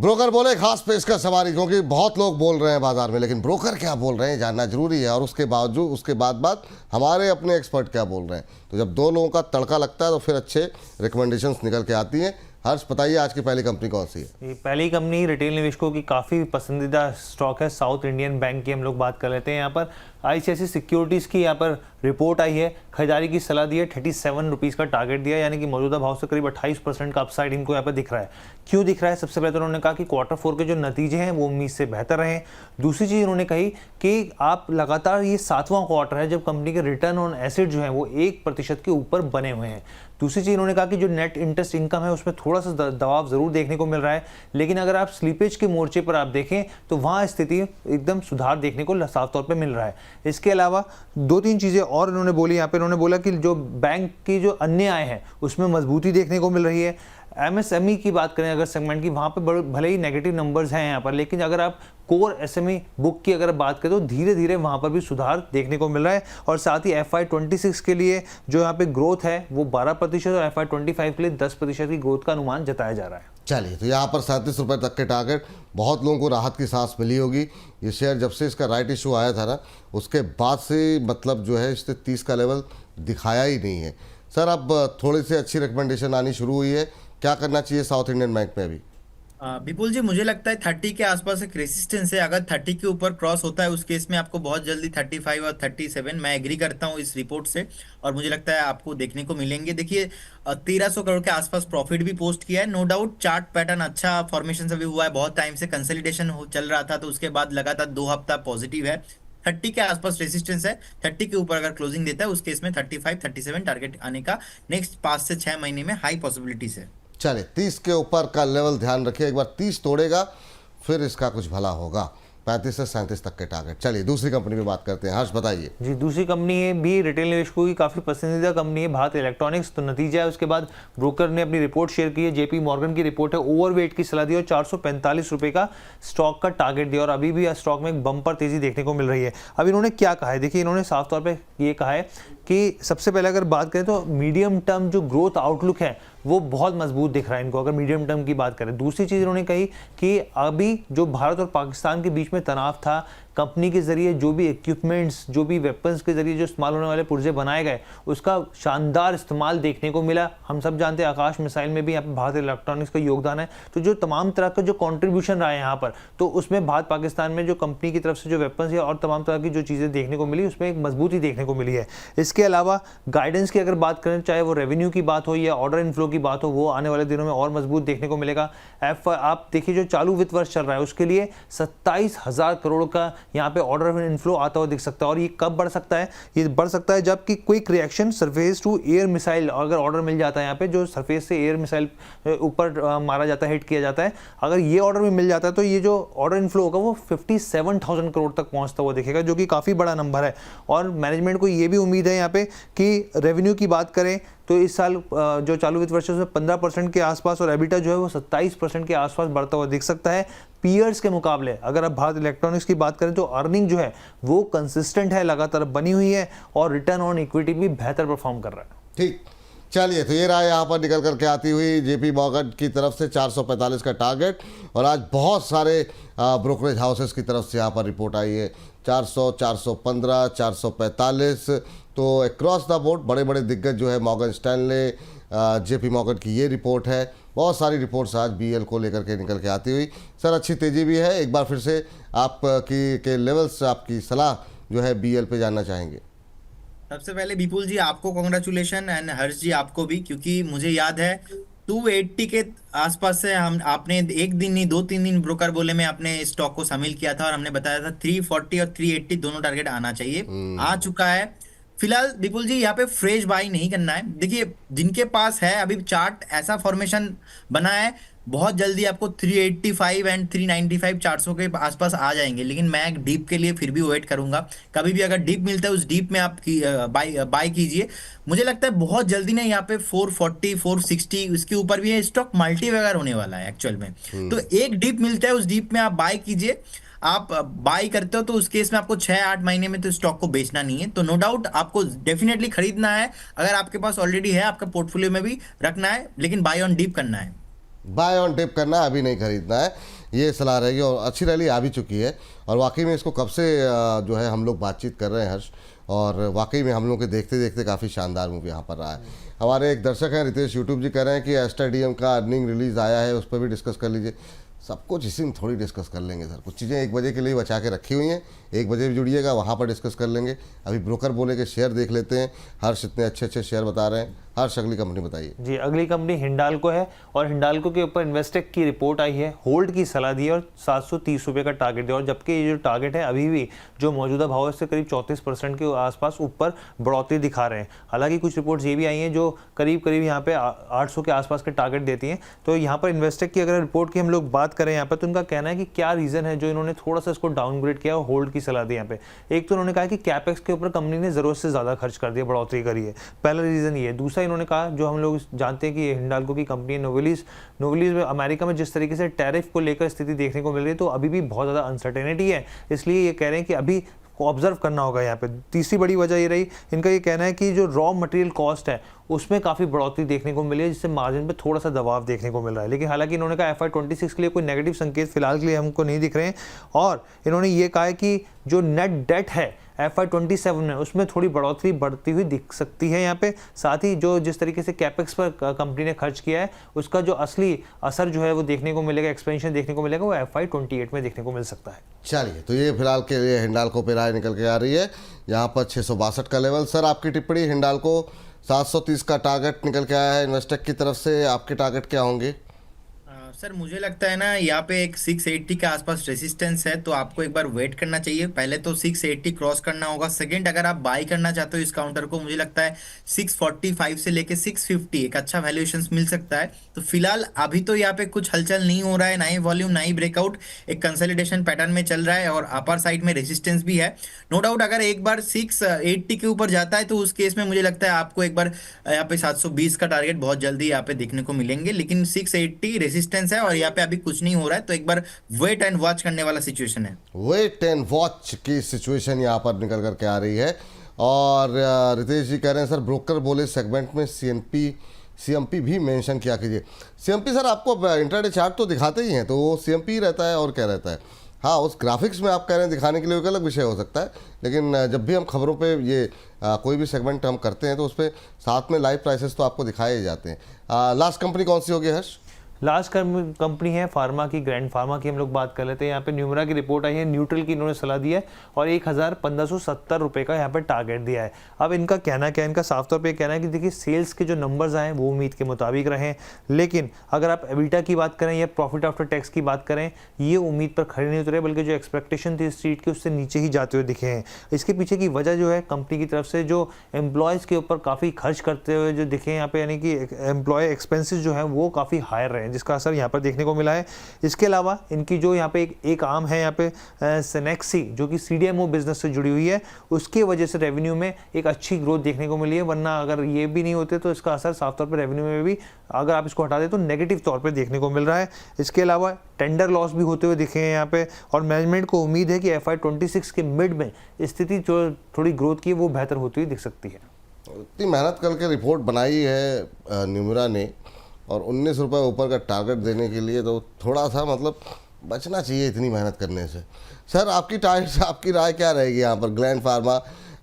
Broker बोले खास पेशकश सवारी, क्योंकि बहुत लोग बोल रहे हैं बाजार में, लेकिन ब्रोकर क्या बोल रहे हैं जानना जरूरी है, और उसके बावजूद उसके बाद हमारे अपने एक्सपर्ट क्या बोल रहे हैं। तो जब दो लोगों का तड़का लगता है तो फिर अच्छे रिकमेंडेशंस निकल के आती हैं। हर्ष, बताइए आज की पहली कंपनी कौन सी है? पहली कंपनी रिटेल निवेशकों की काफ़ी पसंदीदा स्टॉक है, साउथ इंडियन बैंक की हम लोग बात कर लेते हैं। यहाँ पर आईसीआईसीआई सिक्योरिटीज़ की यहाँ पर रिपोर्ट आई है, खरीदारी की सलाह दी है, 37 रुपीज़ का टारगेट दिया, यानी कि मौजूदा भाव से करीब 28% का अपसाइड इनको यहाँ पर दिख रहा है। क्यों दिख रहा है? सबसे पहले तो उन्होंने कहा कि Q4 के जो नतीजे हैं वो उम्मीद से बेहतर रहे। दूसरी चीज़ उन्होंने कही कि आप लगातार ये 7वां क्वार्टर है जब कंपनी के रिटर्न ऑन एसेट जो है वो 1% के ऊपर बने हुए हैं। दूसरी चीज़ उन्होंने कहा कि जो नेट इंटरेस्ट इनकम है उसमें थोड़ा सा दबाव ज़रूर देखने को मिल रहा है, लेकिन अगर आप स्लीपेज के मोर्चे पर आप देखें तो वहाँ स्थिति एकदम सुधार देखने को साफ तौर पे मिल रहा है। इसके अलावा 2-3 चीज़ें और उन्होंने बोली। यहाँ पे उन्होंने बोला कि जो बैंक की जो अन्य आय है उसमें मजबूती देखने को मिल रही है। एमएसएमई की बात करें अगर सेगमेंट की, वहाँ पे भले ही नेगेटिव नंबर्स हैं यहाँ पर, लेकिन अगर आप कोर एसएमई बुक की अगर बात करें तो धीरे धीरे वहाँ पर भी सुधार देखने को मिल रहा है। और साथ ही FY26 के लिए जो यहाँ पे ग्रोथ है वो 12% और FY25 के लिए 10% की ग्रोथ का अनुमान जताया जा रहा है। चलिए, तो यहाँ पर 37 रुपये तक के टारगेट, बहुत लोगों को राहत की सांस मिली होगी। ये शेयर जब से इसका राइट इशू आया था ना, उसके बाद से मतलब जो है इसने 30 का लेवल दिखाया ही नहीं है। सर, अब थोड़ी सी अच्छी रिकमेंडेशन आनी शुरू हुई है, क्या करना चाहिए साउथ इंडियन बैंक में अभी? विपुल जी, मुझे लगता है 30 के आसपास एक रेसिस्टेंस है। अगर 30 के ऊपर क्रॉस होता है उस केस में आपको बहुत जल्दी 35 और 37, मैं एग्री करता हूँ इस रिपोर्ट से, और मुझे लगता है आपको देखने को मिलेंगे। देखिए 1300 करोड़ के आसपास प्रॉफिट भी पोस्ट किया है। नो डाउट चार्ट पैटर्न अच्छा फॉर्मेशन से भी हुआ है, बहुत टाइम से कंसोलिडेशन चल रहा था, तो उसके बाद लगातार 2 हफ्ता पॉजिटिव है। 30 के आसपास रेसिस्टेंस है। 30 के ऊपर अगर क्लोजिंग देता है उस केस में 35-37 टारगेट आने का नेक्स्ट 5 से 6 महीने में हाई पॉसिबिलिटीज है। चलिए, 30 के ऊपर का लेवल ध्यान रखिए, एक बार 30 तोड़ेगा फिर इसका कुछ भला होगा। 35 से 37 तक के टारगेट। चलिए दूसरी कंपनी में बात करते हैं। हर्ष, बताइए जी। दूसरी कंपनी है भी रिटेल निवेशकों की काफ़ी पसंदीदा कंपनी है, भारत इलेक्ट्रॉनिक्स। तो नतीजा है उसके बाद ब्रोकर ने अपनी रिपोर्ट शेयर की है, JP मॉर्गन की रिपोर्ट है। ओवरवेट की सलाह दी और 445 रुपये का स्टॉक का टारगेट दिया, और अभी भी स्टॉक में एक बम्पर तेजी देखने को मिल रही है। अब इन्होंने क्या कहा है, देखिए इन्होंने साफ तौर पर ये कहा है कि सबसे पहले अगर बात करें तो मीडियम टर्म जो ग्रोथ आउटलुक है वो बहुत मजबूत दिख रहा है इनको, अगर मीडियम टर्म की बात करें। दूसरी चीज़ इन्होंने कही कि अभी जो भारत और पाकिस्तान के बीच में तनाव था, कंपनी के जरिए जो भी इक्विपमेंट्स, जो भी वेपन्स के जरिए जो इस्तेमाल होने वाले पुर्जे बनाए गए, उसका शानदार इस्तेमाल देखने को मिला। हम सब जानते हैं आकाश मिसाइल में भी यहाँ पर भारत इलेक्ट्रॉनिक्स का योगदान है। तो जो तमाम तरह का जो कॉन्ट्रीब्यूशन रहा है यहाँ पर, तो उसमें भारत पाकिस्तान में जो कंपनी की तरफ से जो वेपन्स या और तमाम तरह की जो चीज़ें देखने को मिली, उसमें एक मजबूती देखने को मिली है। इसके अलावा गाइडेंस की अगर बात करें, चाहे वो रेवेन्यू की बात हो या ऑर्डर इनफ्लो की बात हो, वो आने वाले दिनों में और मजबूत देखने को मिलेगा। आप देखिए जो चालू वित्त वर्ष चल रहा है उसके लिए 27,000 करोड़ का यहाँ पे ऑर्डर इनफ्लो आता हुआ दिख सकता है। और ये कब बढ़ सकता है? ये बढ़ सकता है जबकि quick reaction surface to air missile अगर ऑर्डर मिल जाता है, यहाँ पे जो सरफेस से एयर मिसाइल ऊपर मारा जाता है, हिट किया जाता है, अगर ये ऑर्डर भी मिल जाता है तो ये जो ऑर्डर इनफ्लो होगा वो 57,000 करोड़ तक पहुंचता हुआ दिखेगा, जो कि काफ़ी बड़ा नंबर है। और मैनेजमेंट को ये भी उम्मीद है यहाँ पे कि रेवेन्यू की बात करें तो इस साल जो चालू वित्त वर्ष है उसमें 15% के आसपास, और एबिटा जो है वो 27% के आसपास बढ़ता हुआ दिख सकता है। पीयर्स के मुकाबले अगर आप भारत इलेक्ट्रॉनिक्स की बात करें तो अर्निंग जो है वो कंसिस्टेंट है, लगातार बनी हुई है, और रिटर्न ऑन इक्विटी भी बेहतर परफॉर्म कर रहा है। ठीक, चलिए, तो ये रहा यहाँ पर निकल करके आती हुई JP मॉर्गन की तरफ से 445 का टारगेट, और आज बहुत सारे ब्रोकरेज हाउसेस की तरफ से यहाँ पर रिपोर्ट आई है 400, 415, 445। तो अक्रॉस द बोर्ड बड़े बड़े दिग्गज जो है, मॉर्गन स्टैनले, JP मॉर्गन की ये रिपोर्ट है। बहुत सारी रिपोर्ट्स आज BL को लेकर के निकल के आती हुई। सर, अच्छी तेज़ी भी है। एक बार फिर से आपकी के लेवल्स, आपकी सलाह जो है BL पे जानना चाहेंगे। सबसे पहले विपुल जी आपको कॉन्ग्रेचुलेशन, एंड हर्ष जी आपको भी, क्योंकि मुझे याद है 280 के आसपास से आपने एक दिन नहीं 2-3 दिन ब्रोकर बोले में आपने स्टॉक को शामिल किया था, और हमने बताया था 340 और 380 दोनों टारगेट आना चाहिए। आ चुका है। फिलहाल विपुल जी यहाँ पे फ्रेश बाई नहीं करना है। देखिए जिनके पास है अभी चार्ट ऐसा फॉर्मेशन बना है, बहुत जल्दी आपको 385 एंड 395 400 के आसपास आ जाएंगे, लेकिन मैं डीप के लिए फिर भी वेट करूंगा। कभी भी अगर डीप मिलता है उस डीप में आप बाय कीजिए। मुझे लगता है बहुत जल्दी ना यहाँ पे 440 460 उसके ऊपर भी है, स्टॉक मल्टी वगैरह होने वाला है एक्चुअल में। तो एक डीप मिलता है, उस डीप में आप बाय कीजिए। आप बाय करते हो तो उस केस में आपको 6-8 महीने में तो स्टॉक को बेचना नहीं है, तो नो डाउट आपको डेफिनेटली खरीदना है। अगर आपके पास ऑलरेडी है, आपका पोर्टफोलियो में भी रखना है, लेकिन बाय ऑन डीप करना है। बाय ऑन डिप करना है, अभी नहीं खरीदना है, ये सलाह रहेगी। और अच्छी रैली आ भी चुकी है और वाकई में इसको कब से जो है हम लोग बातचीत कर रहे हैं हर्ष, और वाकई में हम लोग के देखते देखते काफ़ी शानदार मूवी यहाँ पर रहा है। हमारे एक दर्शक हैं रितेश यूट्यूब जी कह रहे हैं कि एस्टर डीएम का अर्निंग रिलीज आया है, उस पर भी डिस्कस कर लीजिए। सब कुछ इसी में थोड़ी डिस्कस कर लेंगे सर, कुछ चीज़ें 1 बजे के लिए बचा के रखी हुई हैं, 1 बजे भी जुड़िएगा, वहाँ पर डिस्कस कर लेंगे। अभी ब्रोकर बोले के शेयर देख लेते हैं। हर्ष इतने अच्छे अच्छे शेयर बता रहे हैं। हर्ष अगली कंपनी बताइए जी। अगली कंपनी हिंडाल्को है और हिंडाल्को के ऊपर इन्वेस्टेक की रिपोर्ट आई है, होल्ड की सलाह दी है और 730 रुपये का टारगेट दिया। और जबकि ये जो टारगेट है अभी भी जो मौजूदा भाव है इससे करीब 34% के आसपास ऊपर बढ़ोतरी दिखा रहे हैं। हालांकि कुछ रिपोर्ट्स ये भी आई हैं जो करीब करीब यहाँ पे 800 के आसपास के टारगेट देती हैं। तो यहाँ पर इन्वेस्टेक की अगर रिपोर्ट की हम लोग बात करें यहाँ पर, तो उनका कहना है कि क्या रीज़न है जो इन्होंने थोड़ा सा इसको डाउनग्रेड किया और होल्ड की सलाह दी यहाँ पे। एक तो उन्होंने कहा कि कैपेक्स के ऊपर कंपनी ने ज़रूरत से ज़्यादा खर्च कर दिया, बढ़ोतरी करी है, पहला रीज़न ये है। दूसरा इन्होंने कहा, जो हम लोग जानते हैं कि हिंडाल्को की कंपनी है नोवेलिस में अमेरिका में जिस तरीके से टैरिफ को लेकर स्थिति देखने को मिल रही है, तो अभी भी बहुत ज़्यादा अनसर्टेनिटी है, इसलिए ये कह रहे हैं कि अभी को ऑब्जर्व करना होगा यहाँ पे। तीसरी बड़ी वजह ये रही, इनका ये कहना है कि जो रॉ मटेरियल कॉस्ट है उसमें काफ़ी बढ़ोतरी देखने को मिली है, जिससे मार्जिन पे थोड़ा सा दबाव देखने को मिल रहा है। लेकिन हालांकि इन्होंने कहा FY26 के लिए कोई नेगेटिव संकेत फिलहाल के लिए हमको नहीं दिख रहे हैं। और इन्होंने ये कहा है कि जो नेट डेट है FY27 में उसमें थोड़ी बढ़ोतरी बढ़ती हुई दिख सकती है यहाँ पे। साथ ही जो जिस तरीके से कैपेक्स पर कंपनी ने खर्च किया है उसका जो असली असर जो है वो देखने को मिलेगा, एक्सपेंशन देखने को मिलेगा, वो FY28 में देखने को मिल सकता है। चलिए, तो ये फिलहाल के लिए हिंडाल्को पे राय निकल के आ रही है। यहाँ पर 662 का लेवल। सर आपकी टिप्पणी, हिंडाल्को 730 का टारगेट निकल के आया है इन्वेस्टेक की तरफ से, आपके टारगेट क्या होंगे? सर मुझे लगता है ना यहाँ पे एक 680 के आसपास रेजिस्टेंस है, तो आपको एक बार वेट करना चाहिए। पहले तो 680 क्रॉस करना होगा। सेकंड, अगर आप बाई करना चाहते हो इस काउंटर को, मुझे लगता है 645 से लेके 650 एक अच्छा वैल्यूएशन मिल सकता है। तो फिलहाल अभी तो यहाँ पे कुछ हलचल नहीं हो रहा है, ना ही वॉल्यूम ना ही ब्रेकआउट, एक कंसोलिडेशन पैटर्न में चल रहा है और अपर साइड में रेजिस्टेंस भी है। नो डाउट अगर एक बार 680 के ऊपर जाता है तो उस केस में मुझे लगता है आपको एक बार यहाँ पे 720 का टारगेट बहुत जल्दी यहाँ पे देखने को मिलेंगे। लेकिन 680 रेजिस्टेंस है और यहाँ पे अभी कुछ नहीं हो रहा है, तो एक बार वेट एंड वॉच करने वाला सिचुएशन है। वेट एंड वॉच की सिचुएशन यहाँ पर निकल करके आ रही है। और रितेश जी कह रहे हैं सर ब्रोकर बोले सेगमेंट में सीएमपी भी मेंशन किया कीजिए। सीएमपी सर आपको इंट्राडे चार्ट तो दिखाते ही हैं, तो वो सीएमपी रहता है और क्या रहता है। हाँ, उस ग्राफिक्स में आप कह रहे हैं दिखाने के लिए एक अलग विषय हो सकता है, लेकिन जब भी हम खबरों पे ये कोई भी सेगमेंट हम करते हैं तो उस पर साथ में लाइव प्राइसेस तो आपको दिखाए ही जाते हैं। लास्ट कंपनी कौन सी होगी हर्ष? लास्ट कंपनी है फार्मा की, ग्रैंड फार्मा की हम लोग बात कर लेते हैं। यहाँ पे न्यूमरा की रिपोर्ट आई है, न्यूट्रल की इन्होंने सलाह दी है और 1570 रुपये का यहाँ पे टारगेट दिया है। अब इनका कहना क्या है, इनका साफ तौर पे कहना है कि देखिए सेल्स के जो नंबर्स आए वो उम्मीद के मुताबिक रहे, लेकिन अगर आप एबिटा की बात करें या प्रॉफिट आफ्टर टैक्स की बात करें, ये उम्मीद पर खड़े नहीं उतरे, बल्कि जो एक्सपेक्टेशन थी स्ट्रीट की उससे नीचे ही जाते हुए दिखे हैं। इसके पीछे की वजह जो है कंपनी की तरफ से जो एम्प्लॉयज़ के ऊपर काफ़ी खर्च करते हुए जो दिखे यहाँ पे, यानी कि एम्प्लॉय एक्सपेंसेस जो है वो काफ़ी हायर रहे हैं, जिसका असर यहाँ पर देखने को मिला है। इसके अलावा इनकी जो यहाँ पे एक आर्म है यहाँ पे सेनेक्सी, जो कि CDMO बिजनेस से जुड़ी हुई है, उसकी वजह से रेवेन्यू में एक अच्छी ग्रोथ देखने को मिली है। वरना अगर ये भी नहीं होते तो इसका असर साफ तौर पर रेवेन्यू में भी, अगर आप इसको हटा दें तो नेगेटिव तौर पर देखने को मिल रहा है। इसके अलावा टेंडर लॉस भी होते हुए दिखे हैं यहाँ पे, और मैनेजमेंट को उम्मीद है कि FY26 के मिड में स्थिति जो थोड़ी ग्रोथ की है वो बेहतर होती हुई दिख सकती है। इतनी मेहनत करके रिपोर्ट बनाई है न्यूमरा ने और 19 रुपये ऊपर का टारगेट देने के लिए, तो थोड़ा सा मतलब बचना चाहिए इतनी मेहनत करने से। सर आपकी राय क्या रहेगी यहाँ पर? ग्लैंड फार्मा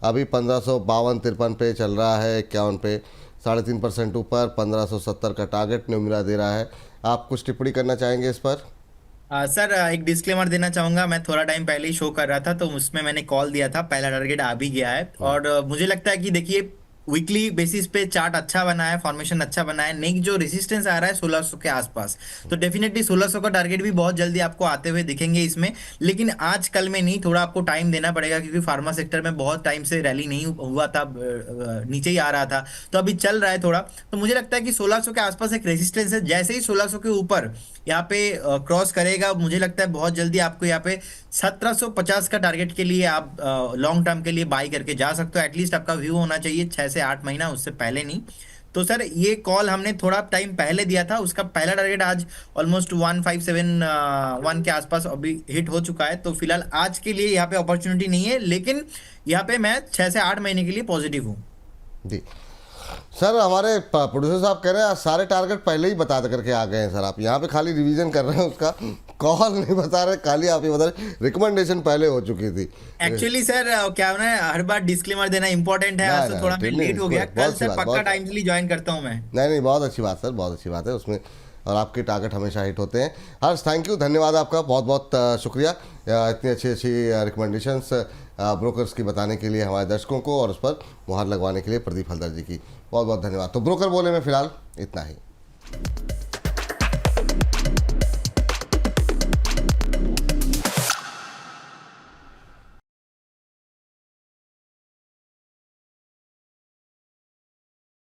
अभी 1552-53 पे चल रहा है, 51 पे 3.5% ऊपर, 1570 का टारगेट न्यूमरा दे रहा है। आप कुछ टिप्पणी करना चाहेंगे इस पर? सर एक डिस्क्लेमर देना चाहूंगा। मैं थोड़ा टाइम पहले ही शो कर रहा था तो उसमें मैंने कॉल दिया था, पहला टारगेट आ भी गया है। और मुझे लगता है कि देखिए वीकली बेसिस पे चार्ट अच्छा बना है, फॉर्मेशन अच्छा बना है। नहीं, जो रेजिस्टेंस आ रहा है 1600 के आसपास, तो डेफिनेटली 1600 का टारगेट भी बहुत जल्दी आपको आते हुए दिखेंगे इसमें। लेकिन आज कल में नहीं, थोड़ा आपको टाइम देना पड़ेगा, क्योंकि फार्मा सेक्टर में बहुत टाइम से रैली नहीं हुआ था, नीचे ही आ रहा था, तो अभी चल रहा है थोड़ा। तो मुझे लगता है कि 1600 के आसपास एक रेजिस्टेंस है। जैसे ही 1600 के ऊपर यहाँ पे क्रॉस करेगा, मुझे लगता है बहुत जल्दी आपको यहाँ पे 1750 का टारगेट के लिए आप लॉन्ग टर्म के लिए बाई करके जा सकते हो। एटलीस्ट आपका व्यू होना चाहिए 6 से 8 महीना, उससे पहले नहीं। तो सर ये कॉल हमने थोड़ा टाइम पहले दिया था, उसका पहला टारगेट आज ऑलमोस्ट 1571 के आसपास अभी हिट हो चुका है। तो फिलहाल आज के लिए यहाँ पे अपॉर्चुनिटी नहीं है, लेकिन यहाँ पे मैं 6 से 8 महीने के लिए पॉजिटिव हूँ। जी, सर हमारे प्रोड्यूसर साहब कह रहे हैं आज सारे टारगेट पहले ही बता करके आ गए हैं सर। आप यहाँ पे खाली रिवीजन कर रहे हैं उसका, कॉल नहीं बता रहे, खाली आप ये बता रहे रिकमेंडेशन पहले हो चुकी थी। एक्चुअली सर क्या है ना, हर बार डिस्क्लेमर देना इंपॉर्टेंट है, आज तो थोड़ा मैं लेट हो गया। कल से पक्का टाइमली ज्वाइन करता हूँ मैं। नहीं, बहुत अच्छी बात सर, बहुत अच्छी बात है उसमें, और आपके टारगेट हमेशा हिट होते हैं। हर्ष थैंक यू, धन्यवाद आपका, बहुत बहुत शुक्रिया इतनी अच्छी अच्छी रिकमेंडेशंस ब्रोकर्स की बताने के लिए हमारे दर्शकों को, और उस पर मुहर लगवाने के लिए प्रदीप हलदर जी की बहुत बहुत धन्यवाद। तो ब्रोकर बोले में फिलहाल इतना ही।